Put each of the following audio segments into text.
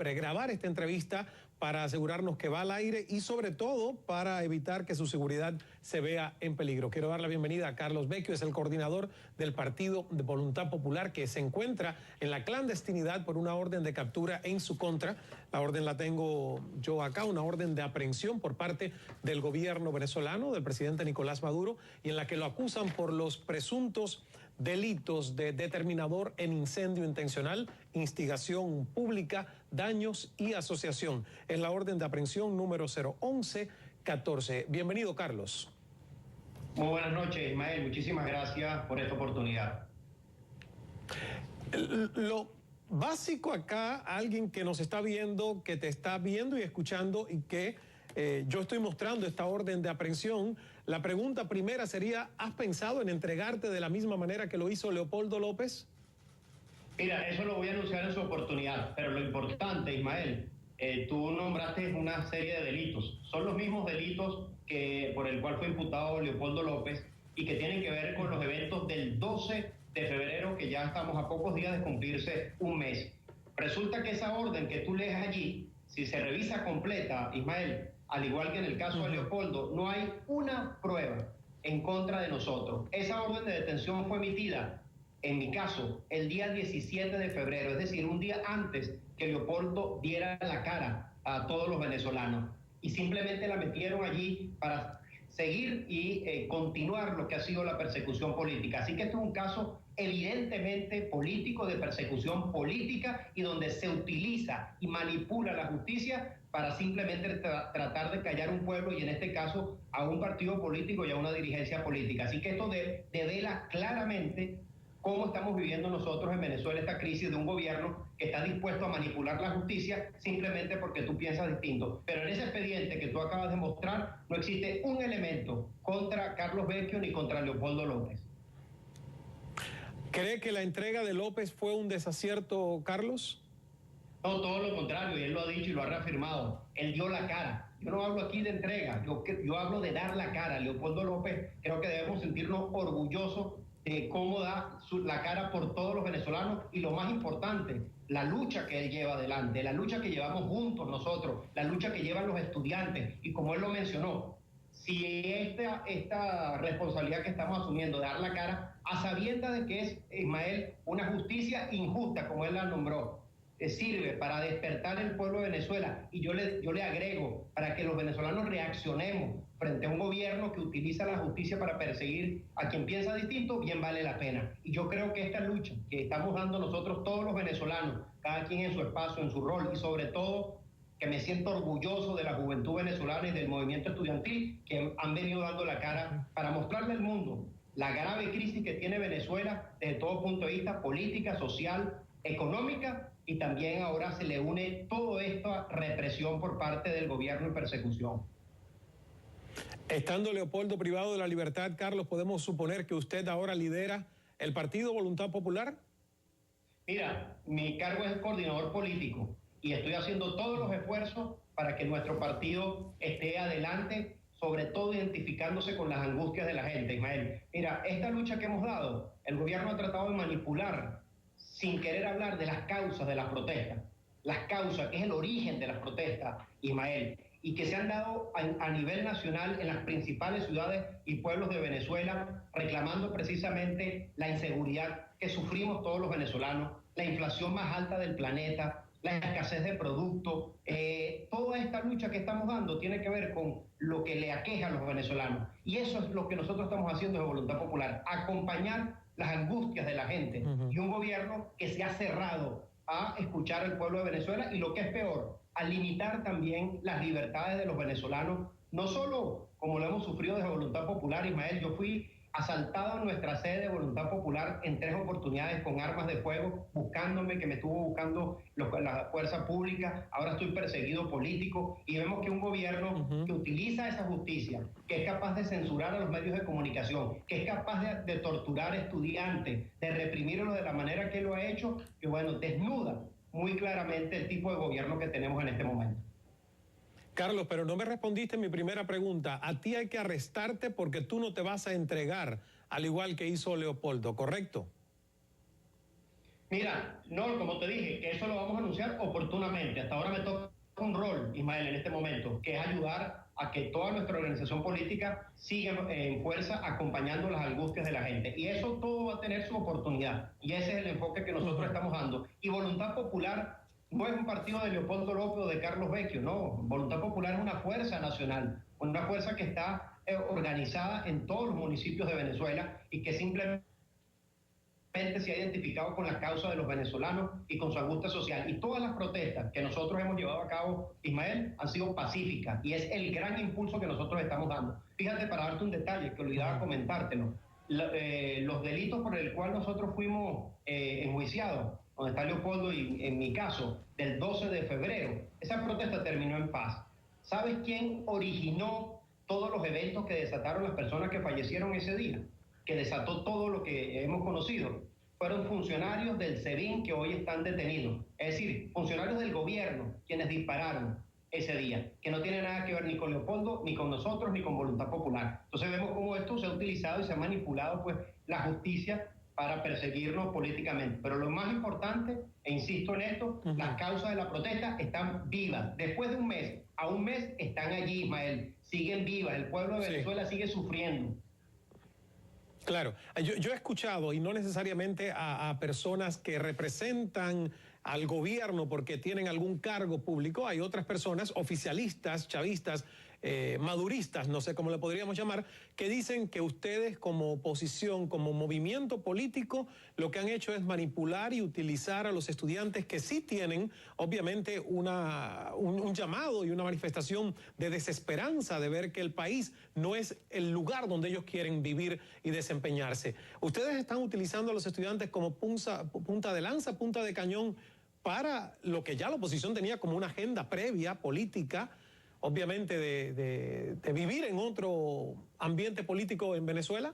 pregrabar esta entrevista para asegurarnos que va al aire y sobre todo para evitar que su seguridad se vea en peligro. Quiero dar la bienvenida a Carlos Vecchio, es el coordinador del Partido de Voluntad Popular, que se encuentra en la clandestinidad por una orden de captura en su contra. La orden la tengo yo acá, una orden de aprehensión por parte del gobierno venezolano, del presidente Nicolás Maduro, y en la que lo acusan por los presuntos delitos de determinador en incendio intencional, instigación pública, daños y asociación. Es la orden de aprehensión número 011-14. Bienvenido, Carlos. Muy buenas noches, Ismael. Muchísimas gracias por esta oportunidad. Lo básico acá, alguien que nos está viendo, que te está viendo y escuchando y que yo estoy mostrando esta orden de aprehensión, la pregunta primera sería, ¿has pensado en entregarte de la misma manera que lo hizo Leopoldo López? Mira, eso lo voy a anunciar en su oportunidad, pero lo importante, Ismael, tú nombraste una serie de delitos. Son los mismos delitos por el cual fue imputado Leopoldo López y que tienen que ver con los eventos del 12 de febrero, que ya estamos a pocos días de cumplirse un mes. Resulta que esa orden que tú lees allí, si se revisa completa, Ismael, al igual que en el caso de Leopoldo, no hay una prueba en contra de nosotros. Esa orden de detención fue emitida, en mi caso, el día 17 de febrero, es decir, un día antes que Leopoldo diera la cara a todos los venezolanos. Y simplemente la metieron allí para seguir y continuar lo que ha sido la persecución política. Así que esto es un caso evidentemente político, de persecución política, y donde se utiliza y manipula la justicia para simplemente tratar de callar un pueblo, y en este caso a un partido político y a una dirigencia política. Así que esto devela claramente cómo estamos viviendo nosotros en Venezuela esta crisis de un gobierno que está dispuesto a manipular la justicia simplemente porque tú piensas distinto. Pero en ese expediente que tú acabas de mostrar no existe un elemento contra Carlos Vecchio ni contra Leopoldo López. ¿Cree que la entrega de López fue un desacierto, Carlos? No, todo lo contrario, y él lo ha dicho y lo ha reafirmado. Él dio la cara. Yo no hablo aquí de entrega, yo hablo de dar la cara. Leopoldo López, creo que debemos sentirnos orgullosos de cómo da la cara por todos los venezolanos, y lo más importante, la lucha que él lleva adelante, la lucha que llevamos juntos nosotros, la lucha que llevan los estudiantes, y como él lo mencionó, si esta responsabilidad que estamos asumiendo de dar la cara, a sabiendas de que es, Ismael, una justicia injusta, como él la nombró, sirve para despertar el pueblo de Venezuela, y yo le agrego, para que los venezolanos reaccionemos frente a un gobierno que utiliza la justicia para perseguir a quien piensa distinto, bien vale la pena. Y yo creo que esta lucha que estamos dando nosotros todos los venezolanos, cada quien en su espacio, en su rol, y sobre todo que me siento orgulloso de la juventud venezolana y del movimiento estudiantil, que han venido dando la cara para mostrarle al mundo la grave crisis que tiene Venezuela desde todo punto de vista, política, social, económica, y también ahora se le une toda esta represión por parte del gobierno y persecución. Estando Leopoldo privado de la libertad, Carlos, ¿podemos suponer que usted ahora lidera el Partido Voluntad Popular? Mira, mi cargo es coordinador político y estoy haciendo todos los esfuerzos para que nuestro partido esté adelante, sobre todo identificándose con las angustias de la gente, Ismael. Mira, esta lucha que hemos dado, el gobierno ha tratado de manipular sin querer hablar de las causas de las protestas, las causas, que es el origen de las protestas, Ismael, y que se han dado a nivel nacional en las principales ciudades y pueblos de Venezuela, reclamando precisamente la inseguridad que sufrimos todos los venezolanos, la inflación más alta del planeta, la escasez de productos. Toda esta lucha que estamos dando tiene que ver con lo que le aqueja a los venezolanos, y eso es lo que nosotros estamos haciendo de Voluntad Popular, acompañar las angustias de la gente, y un gobierno que se ha cerrado a escuchar al pueblo de Venezuela, y lo que es peor, a limitar también las libertades de los venezolanos, no solo como lo hemos sufrido desde Voluntad Popular, Ismael. Yo fui asaltado en nuestra sede de Voluntad Popular en 3 oportunidades con armas de fuego, buscándome, que me estuvo buscando la fuerza pública. Ahora estoy perseguido político, y vemos que un gobierno que utiliza esa justicia, que es capaz de censurar a los medios de comunicación, que es capaz de torturar estudiantes, de reprimirlo de la manera que lo ha hecho, que bueno, desnuda muy claramente el tipo de gobierno que tenemos en este momento. Carlos, pero no me respondiste mi primera pregunta. A ti hay que arrestarte porque tú no te vas a entregar, al igual que hizo Leopoldo, ¿correcto? Mira, no, como te dije, eso lo vamos a anunciar oportunamente. Hasta ahora me toca un rol, Ismael, en este momento, que es ayudar a que toda nuestra organización política siga en fuerza acompañando las angustias de la gente. Y eso todo va a tener su oportunidad. Y ese es el enfoque que nosotros estamos dando. Y Voluntad Popular no es un partido de Leopoldo López o de Carlos Vecchio, no. Voluntad Popular es una fuerza nacional, una fuerza que está organizada en todos los municipios de Venezuela y que simplemente se ha identificado con la causa de los venezolanos y con su angustia social. Y todas las protestas que nosotros hemos llevado a cabo, Ismael, han sido pacíficas y es el gran impulso que nosotros estamos dando. Fíjate, para darte un detalle que olvidaba comentártelo, los delitos por el cual nosotros fuimos enjuiciados, donde está Leopoldo y en mi caso, del 12 de febrero, esa protesta terminó en paz. ¿Sabes quién originó todos los eventos que desataron las personas que fallecieron ese día? Que desató todo lo que hemos conocido, fueron funcionarios del SEBIN que hoy están detenidos. Es decir, funcionarios del gobierno quienes dispararon ese día, que no tiene nada que ver ni con Leopoldo, ni con nosotros, ni con Voluntad Popular. Entonces vemos cómo esto se ha utilizado y se ha manipulado pues la justicia para perseguirnos políticamente. Pero lo más importante, e insisto en esto, las causas de la protesta están vivas. Después de un mes, a un mes están allí, Ismael, siguen vivas. El pueblo de Venezuela sigue sufriendo. Claro, yo he escuchado, y no necesariamente a personas que representan al gobierno porque tienen algún cargo público, hay otras personas, oficialistas, chavistas, maduristas, no sé cómo le podríamos llamar, que dicen que ustedes como oposición, como movimiento político, lo que han hecho es manipular y utilizar a los estudiantes que sí tienen, obviamente, un llamado y una manifestación de desesperanza de ver que el país no es el lugar donde ellos quieren vivir y desempeñarse. Ustedes están utilizando a los estudiantes como punta de lanza, punta de cañón para lo que ya la oposición tenía como una agenda previa política, obviamente de vivir en otro ambiente político en Venezuela?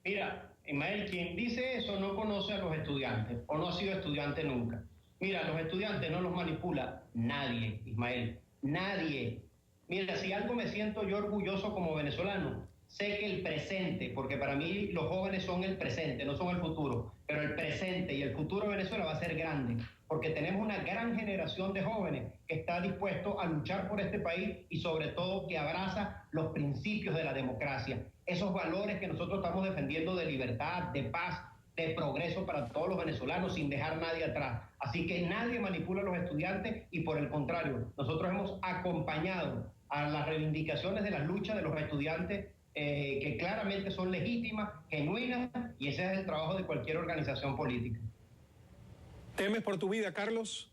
Mira, Ismael, quien dice eso no conoce a los estudiantes o no ha sido estudiante nunca. Mira, los estudiantes no los manipula nadie, Ismael, nadie. Mira, si algo me siento yo orgulloso como venezolano, sé que el presente, porque para mí los jóvenes son el presente, no son el futuro, pero el presente y el futuro de Venezuela va a ser grande, porque tenemos una gran generación de jóvenes que está dispuesto a luchar por este país y sobre todo que abraza los principios de la democracia, esos valores que nosotros estamos defendiendo de libertad, de paz, de progreso para todos los venezolanos sin dejar nadie atrás. Así que nadie manipula a los estudiantes y por el contrario, nosotros hemos acompañado a las reivindicaciones de las luchas de los estudiantes que claramente son legítimas, genuinas, y ese es el trabajo de cualquier organización política. ¿Temes por tu vida, Carlos?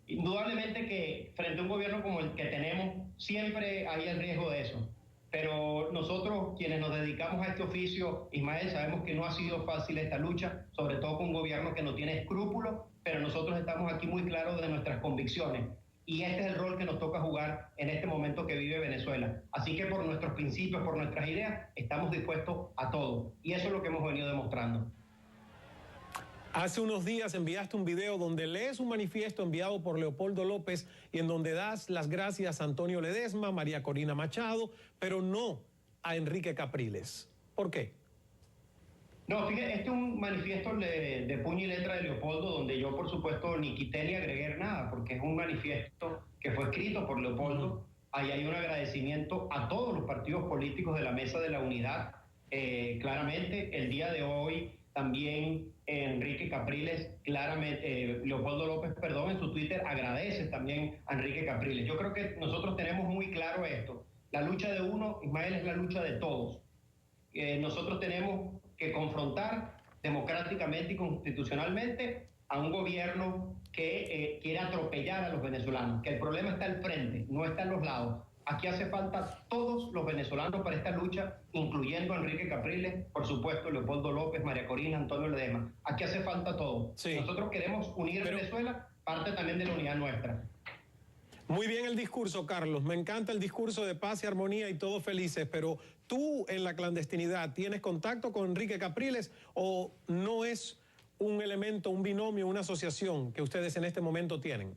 Indudablemente que frente a un gobierno como el que tenemos, siempre hay el riesgo de eso. Pero nosotros, quienes nos dedicamos a este oficio, Ismael, sabemos que no ha sido fácil esta lucha, sobre todo con un gobierno que no tiene escrúpulos, pero nosotros estamos aquí muy claros de nuestras convicciones. Y este es el rol que nos toca jugar en este momento que vive Venezuela. Así que por nuestros principios, por nuestras ideas, estamos dispuestos a todo. Y eso es lo que hemos venido demostrando. Hace unos días enviaste un video donde lees un manifiesto enviado por Leopoldo López y en donde das las gracias a Antonio Ledesma, María Corina Machado, pero no a Enrique Capriles. ¿Por qué? No, fíjate, este es un manifiesto de puño y letra de Leopoldo, donde yo, por supuesto, ni quité ni agregué nada, porque es un manifiesto que fue escrito por Leopoldo. Ahí hay un agradecimiento a todos los partidos políticos de la Mesa de la Unidad. Claramente, el día de hoy también Enrique Capriles, claramente, Leopoldo López, perdón, en su Twitter agradece también a Enrique Capriles. Yo creo que nosotros tenemos muy claro esto. La lucha de uno, Ismael, es la lucha de todos. Nosotros tenemos que confrontar democráticamente y constitucionalmente a un gobierno que quiere atropellar a los venezolanos, que el problema está al frente, no está en los lados. Aquí hace falta todos los venezolanos para esta lucha, incluyendo a Enrique Capriles, por supuesto, Leopoldo López, María Corina, Antonio Ledesma. Aquí hace falta todo. Sí. Nosotros queremos unir a Venezuela, parte también de la unidad nuestra. Muy bien el discurso, Carlos. Me encanta el discurso de paz y armonía y todos felices, pero tú en la clandestinidad, ¿tienes contacto con Enrique Capriles o no es un elemento, un binomio, una asociación que ustedes en este momento tienen?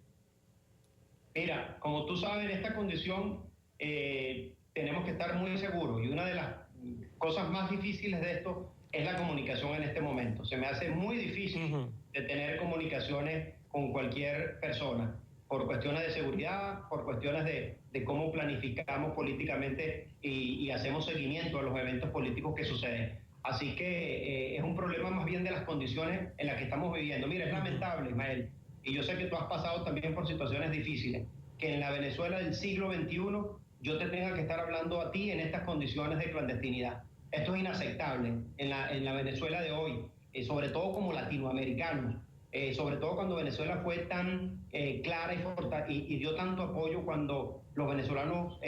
Mira, como tú sabes, en esta condición tenemos que estar muy seguros y una de las cosas más difíciles de esto es la comunicación en este momento. Se me hace muy difícil de tener comunicaciones con cualquier persona, por cuestiones de seguridad, por cuestiones de cómo planificamos políticamente y hacemos seguimiento a los eventos políticos que suceden. Así que es un problema más bien de las condiciones en las que estamos viviendo. Mira, es lamentable, Ismael, y yo sé que tú has pasado también por situaciones difíciles, que en la Venezuela del siglo XXI yo te tenga que estar hablando a ti en estas condiciones de clandestinidad. Esto es inaceptable en la Venezuela de hoy, sobre todo como latinoamericanos. Sobre todo cuando Venezuela fue tan clara y dio tanto apoyo cuando los venezolanos,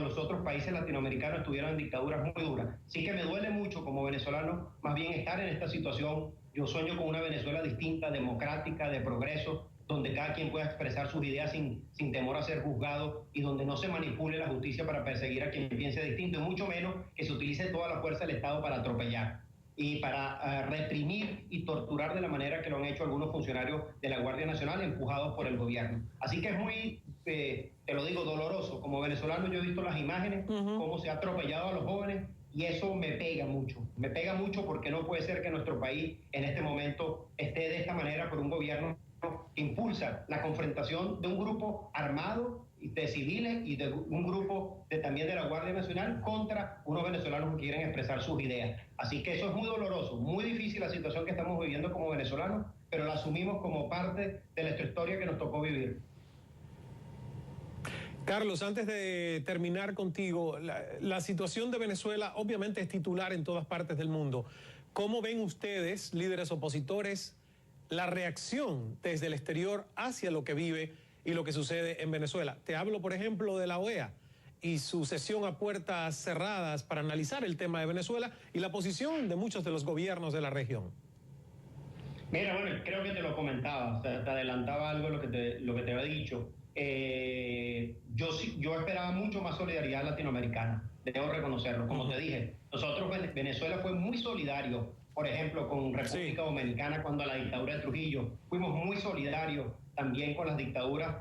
los otros países latinoamericanos estuvieron en dictaduras muy duras. Sí que me duele mucho como venezolano más bien estar en esta situación. Yo sueño con una Venezuela distinta, democrática, de progreso, donde cada quien pueda expresar sus ideas sin temor a ser juzgado y donde no se manipule la justicia para perseguir a quien piense distinto, y mucho menos que se utilice toda la fuerza del Estado para atropellar y para reprimir y torturar de la manera que lo han hecho algunos funcionarios de la Guardia Nacional empujados por el gobierno. Así que es muy, te lo digo, doloroso. Como venezolano yo he visto las imágenes, cómo se ha atropellado a los jóvenes, y eso me pega mucho porque no puede ser que nuestro país en este momento esté de esta manera por un gobierno que impulsa la confrontación de un grupo armado de civiles y de un grupo también de la Guardia Nacional contra unos venezolanos que quieren expresar sus ideas. Así que eso es muy doloroso, muy difícil la situación que estamos viviendo como venezolanos, pero la asumimos como parte de nuestra historia que nos tocó vivir. Carlos, antes de terminar contigo, la situación de Venezuela obviamente es titular en todas partes del mundo. ¿Cómo ven ustedes, líderes opositores, la reacción desde el exterior hacia lo que vive y lo que sucede en Venezuela? Te hablo, por ejemplo, de la OEA y su sesión a puertas cerradas para analizar el tema de Venezuela y la posición de muchos de los gobiernos de la región. Mira, bueno, creo que te lo comentaba, te adelantaba algo de lo que te había dicho. Yo esperaba mucho más solidaridad latinoamericana, debo reconocerlo. Como te dije, nosotros, Venezuela fue muy solidario, por ejemplo, con República Dominicana cuando a la dictadura de Trujillo. Fuimos muy solidarios también con las dictaduras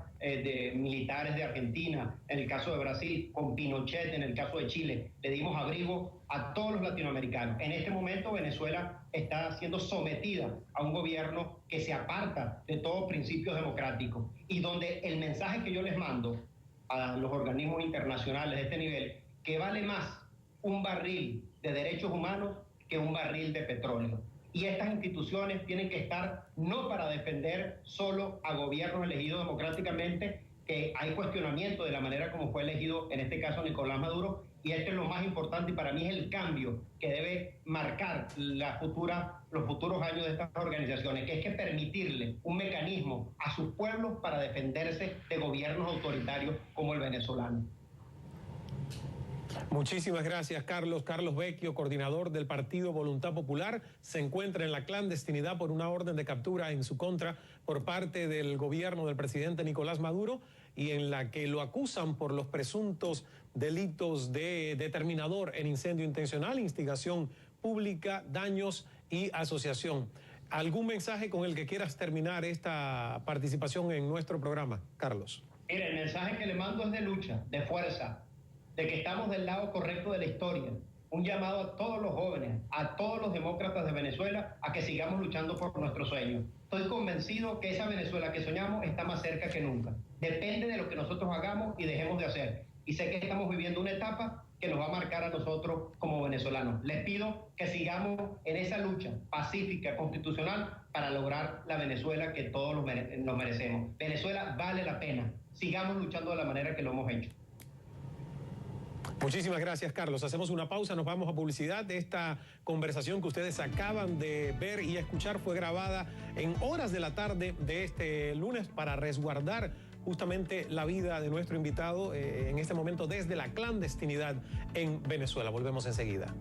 militares de Argentina, en el caso de Brasil, con Pinochet, en el caso de Chile. Le dimos abrigo a todos los latinoamericanos. En este momento Venezuela está siendo sometida a un gobierno que se aparta de todos principios democráticos y donde el mensaje que yo les mando a los organismos internacionales de este nivel, que vale más un barril de derechos humanos que un barril de petróleo. Y estas instituciones tienen que estar no para defender solo a gobiernos elegidos democráticamente, que hay cuestionamiento de la manera como fue elegido, en este caso, Nicolás Maduro, y esto es lo más importante y para mí es el cambio que debe marcar los futuros años de estas organizaciones, que es que permitirle un mecanismo a sus pueblos para defenderse de gobiernos autoritarios como el venezolano. Muchísimas gracias, Carlos. Carlos Vecchio, coordinador del Partido Voluntad Popular, se encuentra en la clandestinidad por una orden de captura en su contra por parte del gobierno del presidente Nicolás Maduro y en la que lo acusan por los presuntos delitos de determinador en incendio intencional, instigación pública, daños y asociación. ¿Algún mensaje con el que quieras terminar esta participación en nuestro programa, Carlos? Mira, el mensaje que le mando es de lucha, de fuerza, de que estamos del lado correcto de la historia. Un llamado a todos los jóvenes, a todos los demócratas de Venezuela, a que sigamos luchando por nuestros sueños. Estoy convencido que esa Venezuela que soñamos está más cerca que nunca. Depende de lo que nosotros hagamos y dejemos de hacer. Y sé que estamos viviendo una etapa que nos va a marcar a nosotros como venezolanos. Les pido que sigamos en esa lucha pacífica, constitucional, para lograr la Venezuela que todos nos merecemos. Venezuela vale la pena. Sigamos luchando de la manera que lo hemos hecho. Muchísimas gracias, Carlos. Hacemos una pausa, nos vamos a publicidad. Esta conversación que ustedes acaban de ver y escuchar fue grabada en horas de la tarde de este lunes para resguardar justamente la vida de nuestro invitado en este momento desde la clandestinidad en Venezuela. Volvemos enseguida.